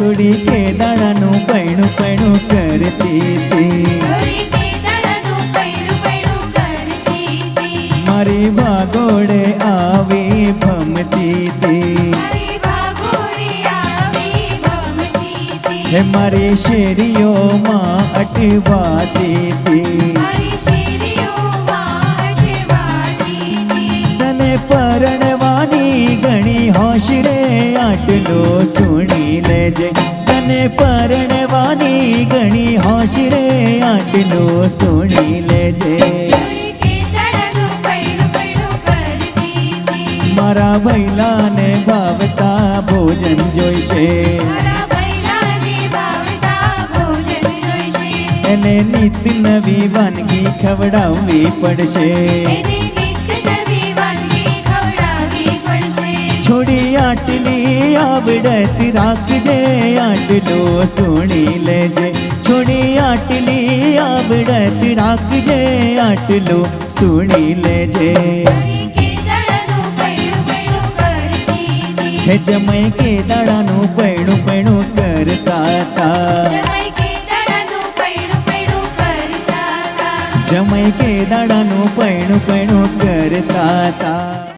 છોડી કે દાડાનું પૈણું પૈણું કરતી હતી મારી ભાગોળે આવી ભમતી હતી હે મારી શેરીઓમાં અટવાતી હતી તને પરણવાની ઘણી હોશ રે આટલો સુણી લેજે તને પરણવાની ઘણી હોશ રે આટલો સુણી લેજે મારા ભૈલાને ભાવતા ભોજન જોઈશે એને નિત નવી વાનગી ખવડાવવી પડશે છોડી આટલી આવડત રાખજે આટલો સુણી લેજે છોડી આટલી આવડત રાખજે આટલો સુણી લેજે હે જમાઈ કે દાડાનું પૈણું પૈણું કરતા હતા જમાઈ કે દાડાનું પૈણું પૈણું કરતા હતા